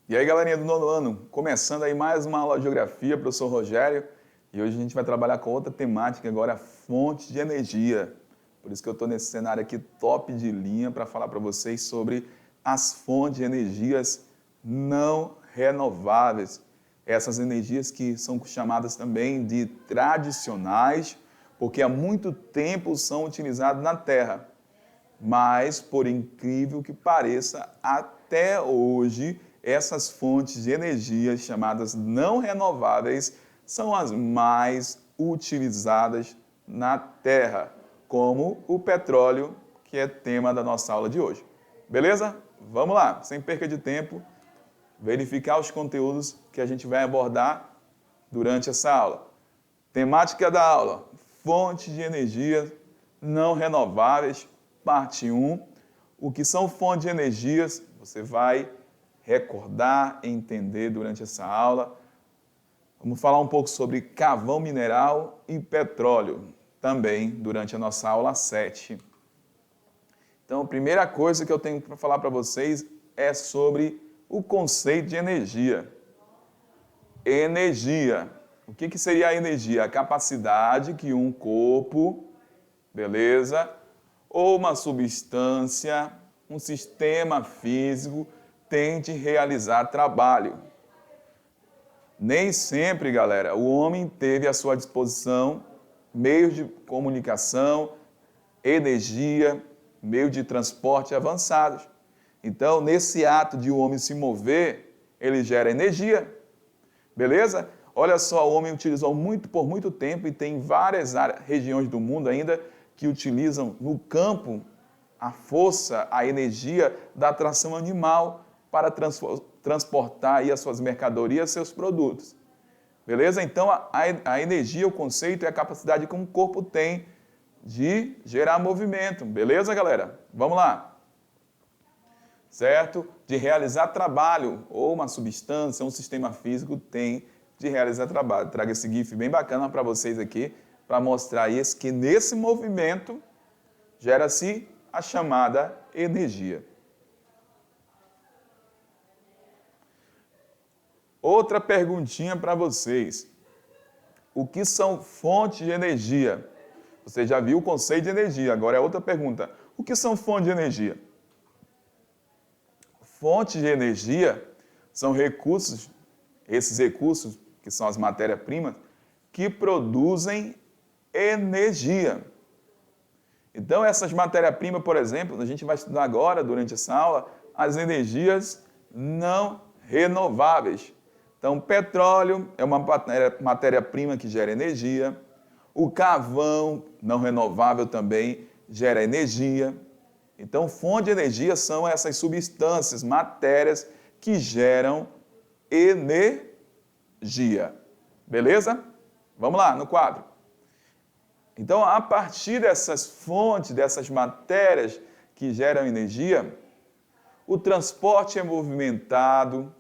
E aí, galerinha do nono ano, começando aí mais uma aula de geografia, professor Rogério, e hoje a gente vai trabalhar com outra temática agora, fonte de energia. Por isso que eu estou nesse cenário aqui top de linha para falar para vocês sobre as fontes de energias não renováveis. Essas energias que são chamadas também de tradicionais, porque há muito tempo são utilizadas na Terra. Mas, por incrível que pareça, até hoje, essas fontes de energia chamadas não renováveis são as mais utilizadas na Terra, como o petróleo, que é tema da nossa aula de hoje. Beleza? Vamos lá, sem perca de tempo, verificar os conteúdos que a gente vai abordar durante essa aula. Temática da aula: fontes de energia não renováveis, parte 1. O que são fontes de energias, você vai recordar e entender durante essa aula. Vamos falar um pouco sobre carvão mineral e petróleo, também durante a nossa aula 7. Então, a primeira coisa que eu tenho para falar para vocês é sobre o conceito de energia. Energia. O que seria a energia? A capacidade que um corpo, beleza, ou uma substância, um sistema físico tem de realizar trabalho. Nem sempre, galera, o homem teve à sua disposição meios de comunicação, energia, meios de transporte avançados. Então, nesse ato de o homem se mover, ele gera energia. Beleza? Olha só, o homem utilizou por muito tempo e tem várias regiões do mundo ainda que utilizam no campo a força, a energia da tração animal para transportar aí as suas mercadorias, seus produtos. Beleza? Então, a energia, o conceito é a capacidade que um corpo tem de gerar movimento. Beleza, galera? Vamos lá. Certo? De realizar trabalho, ou uma substância, um sistema físico tem de realizar trabalho. Trago esse GIF bem bacana para vocês aqui, para mostrar isso, que nesse movimento gera-se a chamada energia. Outra perguntinha para vocês. O que são fontes de energia? Você já viu o conceito de energia, agora é outra pergunta. O que são fontes de energia? Fontes de energia são recursos, esses recursos, que são as matérias-primas, que produzem energia. Então, essas matérias-primas, por exemplo, a gente vai estudar agora, durante essa aula, as energias não renováveis. Então, petróleo é uma matéria-prima que gera energia, o carvão não renovável também gera energia. Então, fonte de energia são essas substâncias, matérias que geram energia. Beleza? Vamos lá, no quadro. Então, a partir dessas fontes, dessas matérias que geram energia, o transporte é movimentado,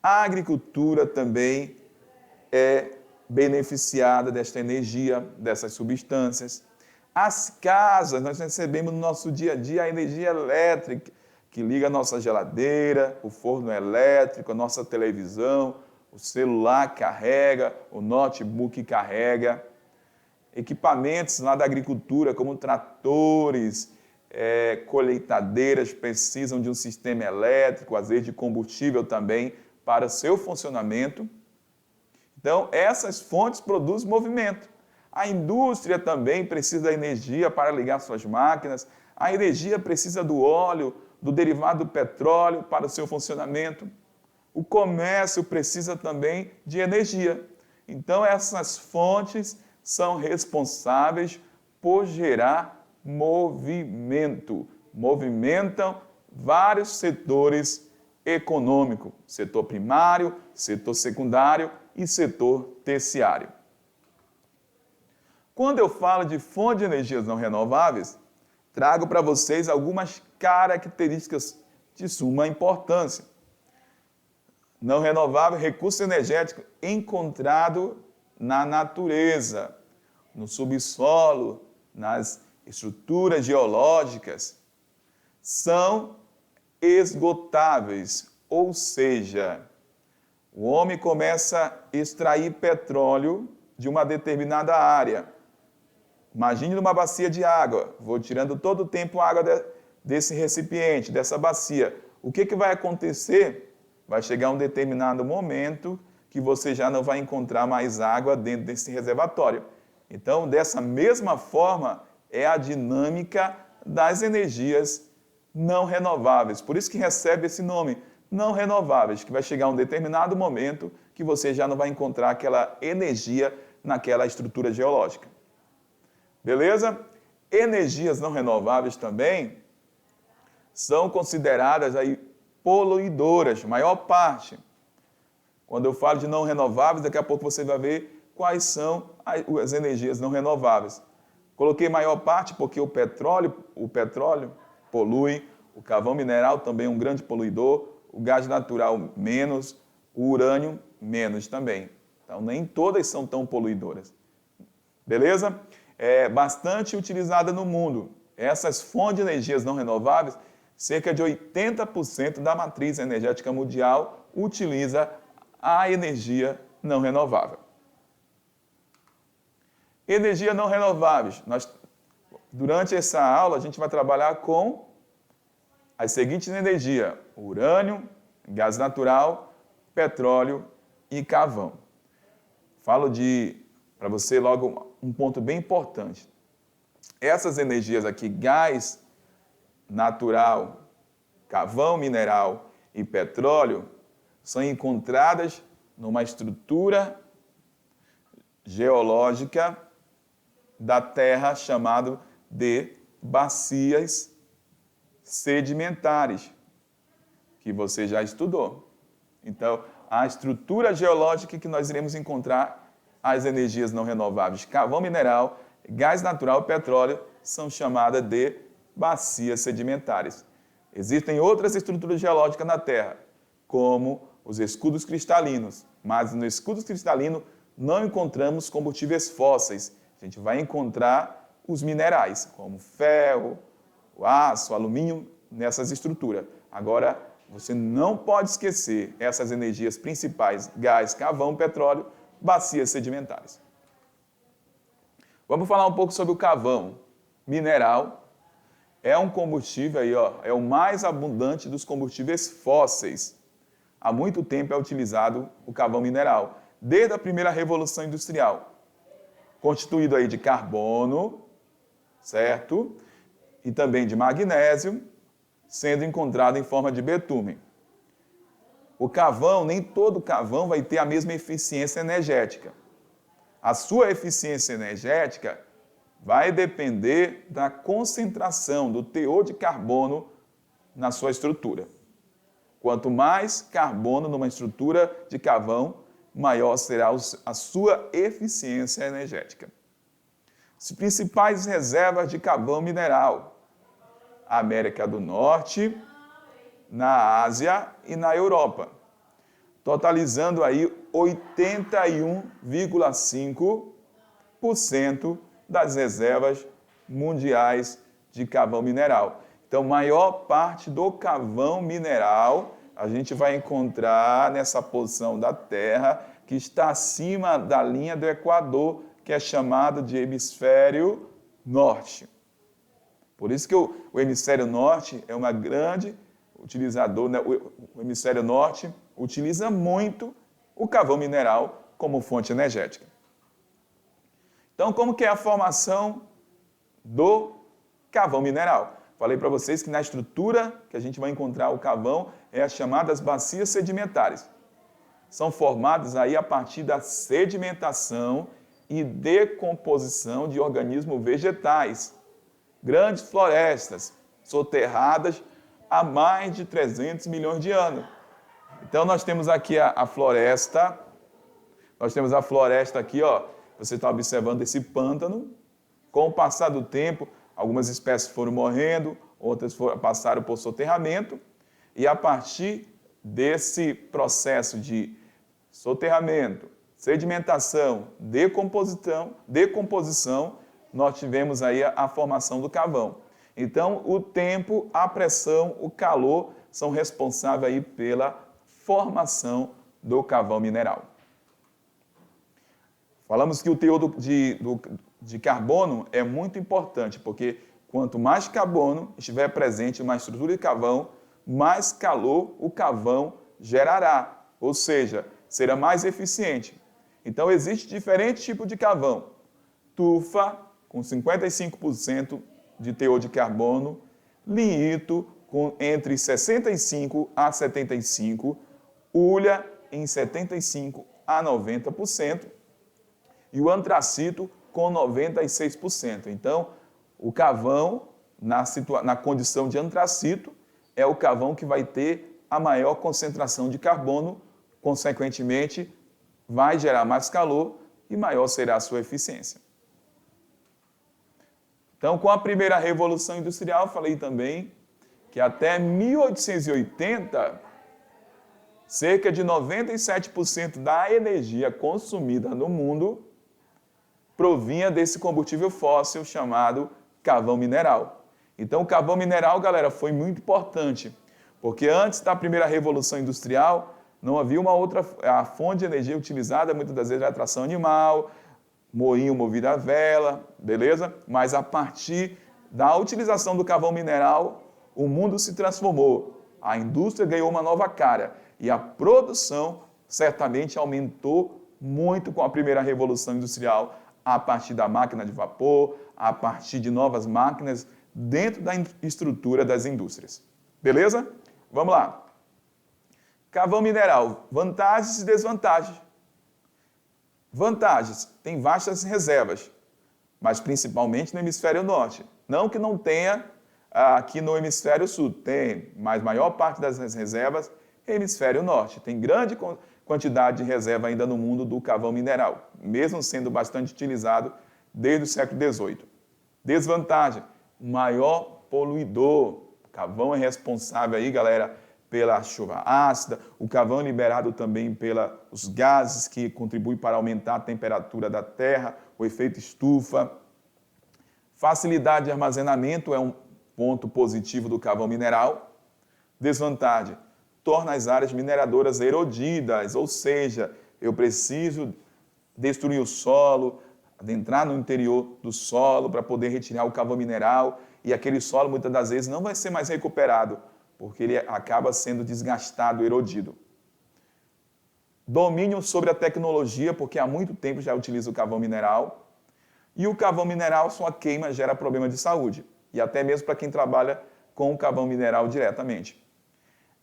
a agricultura também é beneficiada desta energia, dessas substâncias. As casas, nós recebemos no nosso dia a dia a energia elétrica, que liga a nossa geladeira, o forno elétrico, a nossa televisão, o celular carrega, o notebook carrega. Equipamentos lá da agricultura, como tratores, colheitadeiras, precisam de um sistema elétrico, às vezes de combustível também, para o seu funcionamento. Então, essas fontes produzem movimento. A indústria também precisa da energia para ligar suas máquinas. A energia precisa do óleo, do derivado do petróleo para o seu funcionamento. O comércio precisa também de energia. Então, essas fontes são responsáveis por gerar movimento. Movimentam vários setores econômicos, setor primário, setor secundário e setor terciário. Quando eu falo de fonte de energias não renováveis, trago para vocês algumas características de suma importância. Não renovável, recurso energético encontrado na natureza, no subsolo, nas estruturas geológicas, são esgotáveis, Ou seja, o homem começa a extrair petróleo de uma determinada área. Imagine numa bacia de água, vou tirando todo o tempo a água desse recipiente, dessa bacia. O que vai acontecer? Vai chegar um determinado momento que você já não vai encontrar mais água dentro desse reservatório. Então, dessa mesma forma, é a dinâmica das energias não renováveis. Por isso que recebe esse nome, não renováveis, que vai chegar um determinado momento que você já não vai encontrar aquela energia naquela estrutura geológica. Beleza? Energias não renováveis também são consideradas aí poluidoras, maior parte. Quando eu falo de não renováveis, daqui a pouco você vai ver quais são as energias não renováveis. Coloquei maior parte porque o petróleo polui, o carvão mineral também é um grande poluidor, o gás natural menos, o urânio menos também. Então, nem todas são tão poluidoras. Beleza? É bastante utilizada no mundo. Essas fontes de energias não renováveis, cerca de 80% da matriz energética mundial utiliza a energia não renovável. Energia não renováveis. Durante essa aula, a gente vai trabalhar com as seguintes energias: urânio, gás natural, petróleo e carvão. Falo para você logo um ponto bem importante. Essas energias aqui, gás natural, carvão mineral e petróleo, são encontradas numa estrutura geológica da Terra chamada de bacias sedimentares, que você já estudou. Então, a estrutura geológica que nós iremos encontrar as energias não renováveis, carvão mineral, gás natural e petróleo, são chamadas de bacias sedimentares. Existem outras estruturas geológicas na Terra, como os escudos cristalinos, mas no escudo cristalino não encontramos combustíveis fósseis. A gente vai encontrar os minerais, como ferro, o aço, alumínio, nessas estruturas. Agora, você não pode esquecer essas energias principais, gás, carvão, petróleo, bacias sedimentares. Vamos falar um pouco sobre o carvão mineral. É um combustível aí, é o mais abundante dos combustíveis fósseis. Há muito tempo é utilizado o carvão mineral, desde a primeira revolução industrial, constituído aí de carbono, certo? E também de magnésio, sendo encontrado em forma de betume. O carvão, nem todo carvão vai ter a mesma eficiência energética. A sua eficiência energética vai depender da concentração, do teor de carbono na sua estrutura. Quanto mais carbono numa estrutura de carvão, maior será a sua eficiência energética. As principais reservas de carvão mineral: América do Norte, na Ásia e na Europa, totalizando aí 81,5% das reservas mundiais de carvão mineral. Então, maior parte do carvão mineral a gente vai encontrar nessa posição da Terra que está acima da linha do Equador, que é chamado de hemisfério norte. Por isso que o hemisfério norte é uma grande utilizador, né? O hemisfério norte utiliza muito o carvão mineral como fonte energética. Então, como que é a formação do carvão mineral? Falei para vocês que na estrutura que a gente vai encontrar o carvão é as chamadas bacias sedimentares. São formadas aí a partir da sedimentação e decomposição de organismos vegetais. Grandes florestas soterradas há mais de 300 milhões de anos. Então, nós temos aqui a floresta. Nós temos a floresta aqui, você está observando esse pântano. Com o passar do tempo, algumas espécies foram morrendo, outras passaram por soterramento. E a partir desse processo de soterramento, sedimentação, decomposição, nós tivemos aí a formação do carvão. Então, o tempo, a pressão, o calor são responsáveis aí pela formação do carvão mineral. Falamos que o teor de carbono é muito importante, porque quanto mais carbono estiver presente em uma estrutura de carvão, mais calor o carvão gerará, ou seja, será mais eficiente. Então, existe diferentes tipos de carvão. Tufa, com 55% de teor de carbono, lignito, com entre 65% a 75%, hulha, em 75% a 90%, e o antracito, com 96%. Então, o carvão, na condição de antracito, é o carvão que vai ter a maior concentração de carbono, consequentemente, vai gerar mais calor e maior será a sua eficiência. Então, com a primeira Revolução Industrial, falei também que até 1880, cerca de 97% da energia consumida no mundo provinha desse combustível fóssil chamado carvão mineral. Então, o carvão mineral, galera, foi muito importante, porque antes da primeira Revolução Industrial, não havia uma outra a fonte de energia utilizada, muitas das vezes era a tração animal, moinho movido a vela, beleza? Mas a partir da utilização do carvão mineral, o mundo se transformou. A indústria ganhou uma nova cara e a produção certamente aumentou muito com a primeira Revolução Industrial, a partir da máquina de vapor, a partir de novas máquinas dentro da estrutura das indústrias. Beleza? Vamos lá. Carvão mineral, vantagens e desvantagens. Vantagens, tem vastas reservas, mas principalmente no hemisfério norte. Não que não tenha aqui no hemisfério sul, tem, mas a maior parte das reservas é hemisfério norte. Tem grande quantidade de reserva ainda no mundo do carvão mineral, mesmo sendo bastante utilizado desde o século XVIII. Desvantagem, maior poluidor. O carvão é responsável aí, galera, pela chuva ácida, o carvão é liberado também pelos gases que contribuem para aumentar a temperatura da terra, o efeito estufa. Facilidade de armazenamento é um ponto positivo do carvão mineral. Desvantagem, torna as áreas mineradoras erodidas, ou seja, eu preciso destruir o solo, adentrar no interior do solo para poder retirar o carvão mineral, e aquele solo muitas das vezes não vai ser mais recuperado, porque ele acaba sendo desgastado, erodido. Domínio sobre a tecnologia, porque há muito tempo já utiliza o carvão mineral, e o carvão mineral, sua queima gera problema de saúde, e até mesmo para quem trabalha com o carvão mineral diretamente.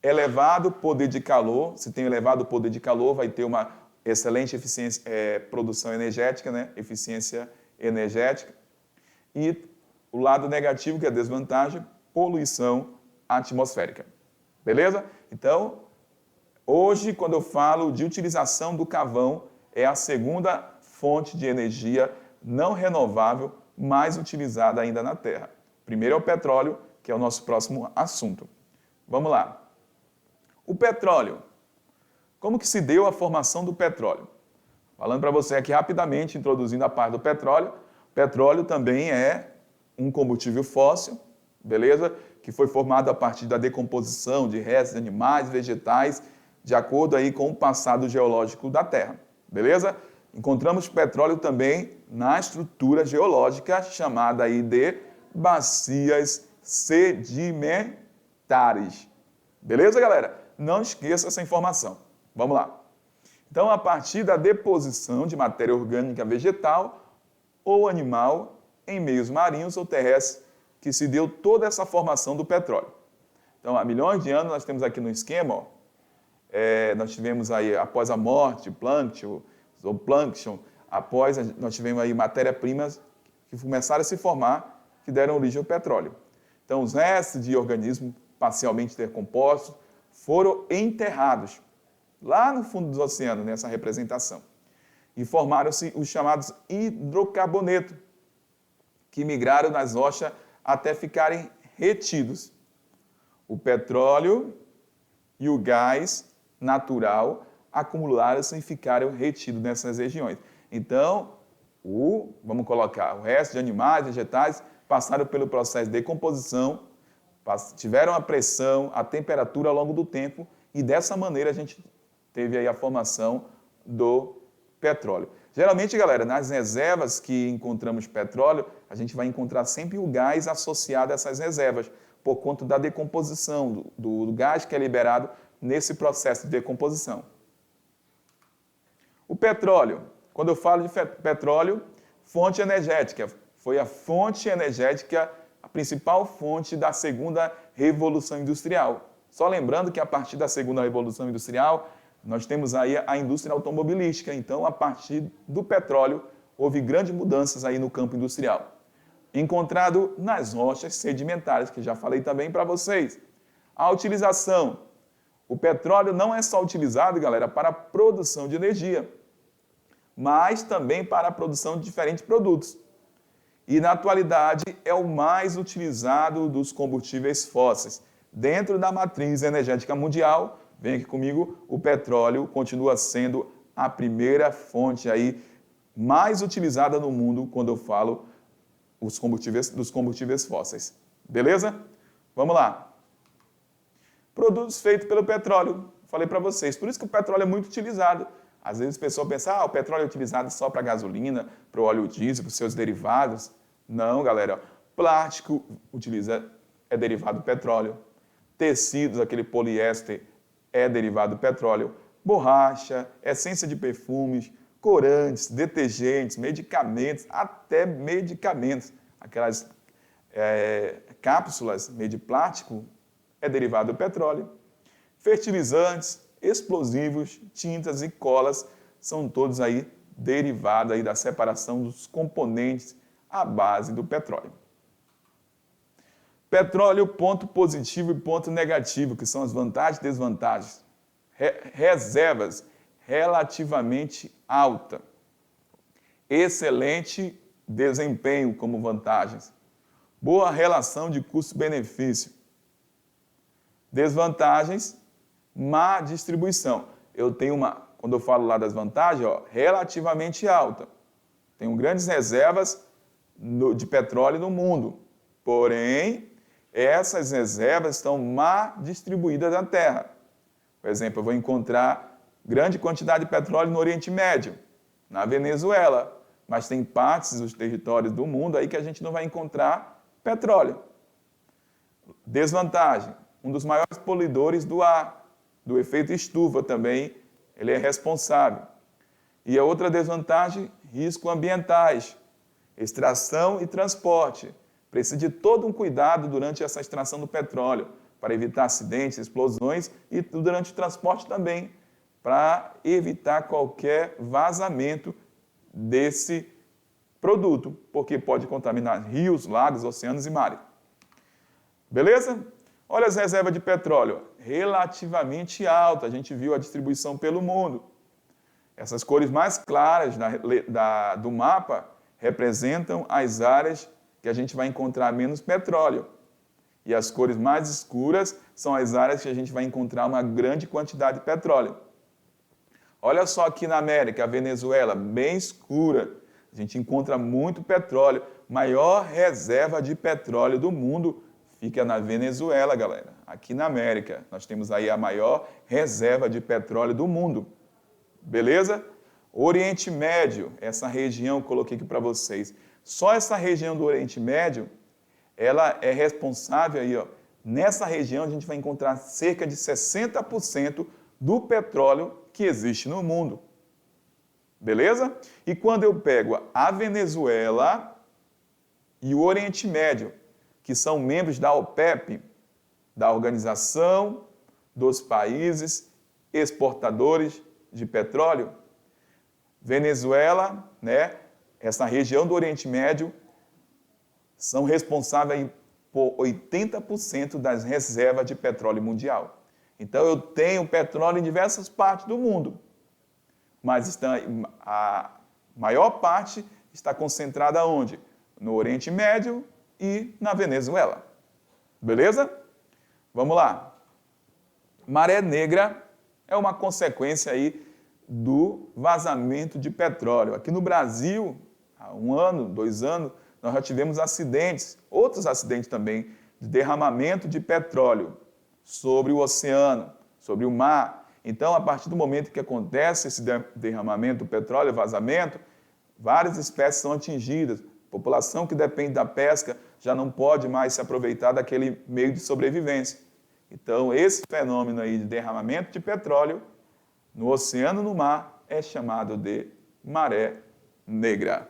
Elevado poder de calor, se tem elevado poder de calor, vai ter uma excelente eficiência, produção energética, né? Eficiência energética. E o lado negativo, que é a desvantagem, poluição atmosférica. Beleza? Então, hoje, quando eu falo de utilização do carvão, é a segunda fonte de energia não renovável mais utilizada ainda na Terra. Primeiro é o petróleo, que é o nosso próximo assunto. Vamos lá. O petróleo. Como que se deu a formação do petróleo? Falando para você aqui rapidamente, introduzindo a parte do petróleo. Petróleo também é um combustível fóssil, beleza? Que foi formado a partir da decomposição de restos de animais, vegetais, de acordo aí com o passado geológico da Terra, beleza? Encontramos petróleo também na estrutura geológica chamada aí de bacias sedimentares. Beleza, galera? Não esqueça essa informação. Vamos lá. Então, a partir da deposição de matéria orgânica vegetal ou animal em meios marinhos ou terrestres, que se deu toda essa formação do petróleo. Então, há milhões de anos, nós temos aqui no esquema, ó, nós tivemos aí, após a morte, plâncton, zooplâncton, nós tivemos aí matérias-primas que começaram a se formar, que deram origem ao petróleo. Então, os restos de organismos parcialmente decompostos foram enterrados lá no fundo dos oceanos, nessa representação. E formaram-se os chamados hidrocarbonetos, que migraram nas rochas até ficarem retidos. O petróleo e o gás natural acumularam-se e ficaram retidos nessas regiões. Então, vamos colocar, o resto de animais, vegetais, passaram pelo processo de decomposição, tiveram a pressão, a temperatura ao longo do tempo e dessa maneira a gente teve aí a formação do petróleo. Geralmente, galera, nas reservas que encontramos petróleo, a gente vai encontrar sempre o gás associado a essas reservas, por conta da decomposição, do gás que é liberado nesse processo de decomposição. O petróleo, quando eu falo de petróleo, fonte energética, foi a fonte energética, a principal fonte da segunda revolução industrial. Só lembrando que a partir da segunda revolução industrial, nós temos aí a indústria automobilística. Então, a partir do petróleo, houve grandes mudanças aí no campo industrial. Encontrado nas rochas sedimentares, que já falei também para vocês. A utilização. O petróleo não é só utilizado, galera, para a produção de energia, mas também para a produção de diferentes produtos. E, na atualidade, é o mais utilizado dos combustíveis fósseis. Dentro da matriz energética mundial, vem aqui comigo, o petróleo continua sendo a primeira fonte aí mais utilizada no mundo quando eu falo dos combustíveis fósseis. Beleza? Vamos lá. Produtos feitos pelo petróleo. Falei para vocês, por isso que o petróleo é muito utilizado. Às vezes a pessoa pensa, o petróleo é utilizado só para gasolina, para o óleo diesel, para os seus derivados. Não, galera. Plástico é derivado do petróleo. Tecidos, aquele poliéster, é derivado do petróleo. Borracha, essência de perfumes, corantes, detergentes, medicamentos, até medicamentos. Aquelas cápsulas meio de plástico é derivado do petróleo. Fertilizantes, explosivos, tintas e colas são todos aí derivados aí da separação dos componentes à base do petróleo. Petróleo, ponto positivo e ponto negativo, que são as vantagens e desvantagens. Reservas relativamente alta. Excelente desempenho como vantagens. Boa relação de custo-benefício. Desvantagens, má distribuição. Quando eu falo lá das vantagens, relativamente alta. Tenho grandes reservas de petróleo no mundo. Porém, essas reservas estão mal distribuídas na Terra. Por exemplo, eu vou encontrar grande quantidade de petróleo no Oriente Médio, na Venezuela, mas tem partes dos territórios do mundo aí que a gente não vai encontrar petróleo. Desvantagem, um dos maiores poluidores do ar, do efeito estufa também, ele é responsável. E a outra desvantagem, riscos ambientais, extração e transporte. Precisa de todo um cuidado durante essa extração do petróleo, para evitar acidentes, explosões e durante o transporte também, para evitar qualquer vazamento desse produto, porque pode contaminar rios, lagos, oceanos e mares. Beleza? Olha as reservas de petróleo, relativamente alta, a gente viu a distribuição pelo mundo. Essas cores mais claras do mapa representam as áreas que a gente vai encontrar menos petróleo. E as cores mais escuras são as áreas que a gente vai encontrar uma grande quantidade de petróleo. Olha só aqui na América, a Venezuela, bem escura. A gente encontra muito petróleo. Maior reserva de petróleo do mundo fica na Venezuela, galera. Aqui na América, nós temos aí a maior reserva de petróleo do mundo. Beleza? Oriente Médio, essa região que eu coloquei aqui para vocês. Só essa região do Oriente Médio, ela é responsável aí, nessa região a gente vai encontrar cerca de 60% do petróleo que existe no mundo. Beleza? E quando eu pego a Venezuela e o Oriente Médio, que são membros da OPEP, da Organização dos Países Exportadores de Petróleo, Venezuela, essa região do Oriente Médio, são responsáveis por 80% das reservas de petróleo mundial. Então, eu tenho petróleo em diversas partes do mundo, mas a maior parte está concentrada onde? No Oriente Médio e na Venezuela. Beleza? Vamos lá. Maré negra é uma consequência aí do vazamento de petróleo. Aqui no Brasil, há 1 ano, 2 anos, nós já tivemos acidentes, outros acidentes também de derramamento de petróleo sobre o oceano, sobre o mar. Então, a partir do momento que acontece esse derramamento do petróleo, vazamento, várias espécies são atingidas. A população que depende da pesca já não pode mais se aproveitar daquele meio de sobrevivência. Então, esse fenômeno aí de derramamento de petróleo no oceano, no mar, é chamado de maré negra.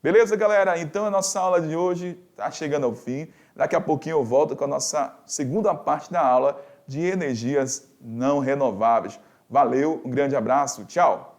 Beleza, galera? Então, a nossa aula de hoje está chegando ao fim. Daqui a pouquinho eu volto com a nossa segunda parte da aula de energias não renováveis. Valeu, um grande abraço, tchau!